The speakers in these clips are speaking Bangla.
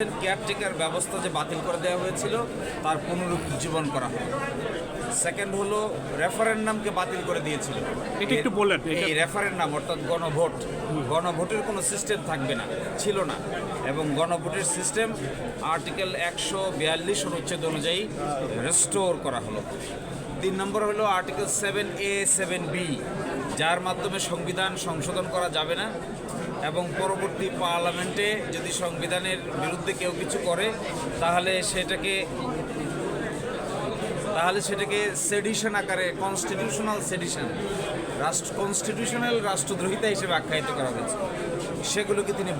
কেয়ারটেকার ব্যবস্থা যে বাতিল করে দেওয়া হয়েছিল তার পুনরুজ্জীবন করা হয়। সেকেন্ড হলো রেফারেন্ডামকে বাতিল করে দিয়েছিল। এটা একটু বললেন। এই রেফারেন্ডাম অর্থাৎ গণভোটের কোনো সিস্টেম থাকবে না, ছিল না, এবং গণভোটের সিস্টেম আর্টিকেল 142 অনুচ্ছেদ অনুযায়ী রেস্টোর করা হলো। 3 নম্বর হলো আর্টিকেল 7A 7B, যার মাধ্যমে সংবিধান সংশোধন করা যাবে না এবং পরবর্তী পার্লামেন্টে যদি সংবিধানের বিরুদ্ধে কেউ কিছু করে তাহলে সেটাকে সেডিশন আকারে কনস্টিটিউশনাল সেডিশন কনস্টিটিউশনাল রাষ্ট্রদ্রোহিতা হিসেবে আখ্যায়িত করা হয়েছে। সেগুলোকে তিনি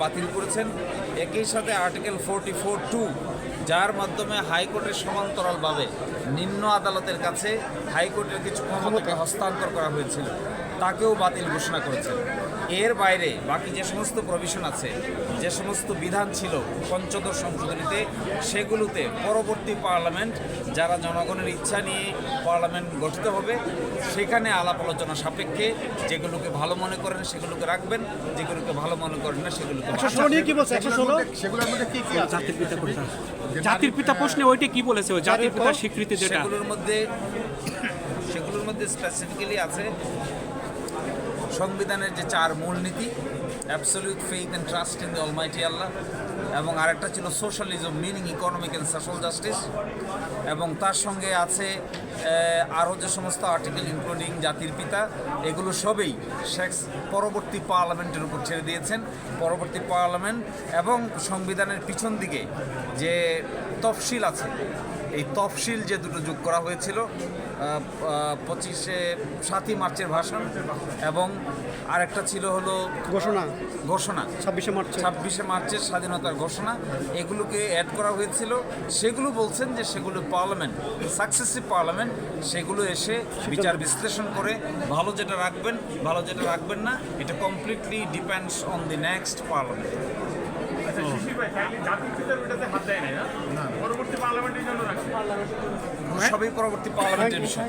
বাতিল করেছেন। একই সাথে আর্টিকেল 44(2), যার মাধ্যমে হাইকোর্টের সমান্তরালভাবে নিম্ন আদালতের কাছে হাইকোর্টের কিছু ক্ষমতাকে হস্তান্তর করা হয়েছিল, তাকেও বাতিল ঘোষণা করেছেন। এর বাইরে বাকি যে সমস্ত প্রভিশন আছে, যে সমস্ত বিধান ছিল পঞ্চদশ সংশোধনীতে, সেগুলোতে পরবর্তী পার্লামেন্ট, যারা জনগণের ইচ্ছা নিয়ে পার্লামেন্ট গঠিত হবে, সেখানে আলাপ আলোচনা সাপেক্ষে যেগুলোকে ভালো মনে করেন সেগুলোকে রাখবেন, যেগুলোকে ভালো মনে করেন না সেগুলোকে জাতির পিতা প্রশ্নে ওইটা কি বলেছে? জাতির পিতার স্বীকৃতি যেটা, সেগুলোর মধ্যে স্পেসিফিক্যালি আছে সংবিধানের যে 4 মূলনীতি, absolute faith and trust in the almighty Allah, এবং আরেকটা ছিল socialism meaning economic and social justice, এবং তার সঙ্গে আছে আরও যে সমস্ত আর্টিকেল ইনক্লুডিং জাতির পিতা, এগুলো সবই পরবর্তী পার্লামেন্টের উপর ছেড়ে দিয়েছেন। পরবর্তী পার্লামেন্ট এবং সংবিধানের পিছন দিকে যে তফসিল আছে, এই তফসিল যে দুটো যোগ করা হয়েছিল 7ই মার্চের ভাষণ, এবং আরেকটা ছিল হলো ঘোষণা 26শে মার্চের স্বাধীনতার ঘোষণা, এগুলোকে অ্যাড করা হয়েছিল। সেগুলো বলছেন যে সেগুলো পার্লামেন্ট, সাকসেসিভ পার্লামেন্ট, সেগুলো এসে বিচার বিশ্লেষণ করে ভালো যেটা রাখবেন না, এটা completely depends on the next parliament. সবই পরবর্তী পার্লামেন্টের বিষয়।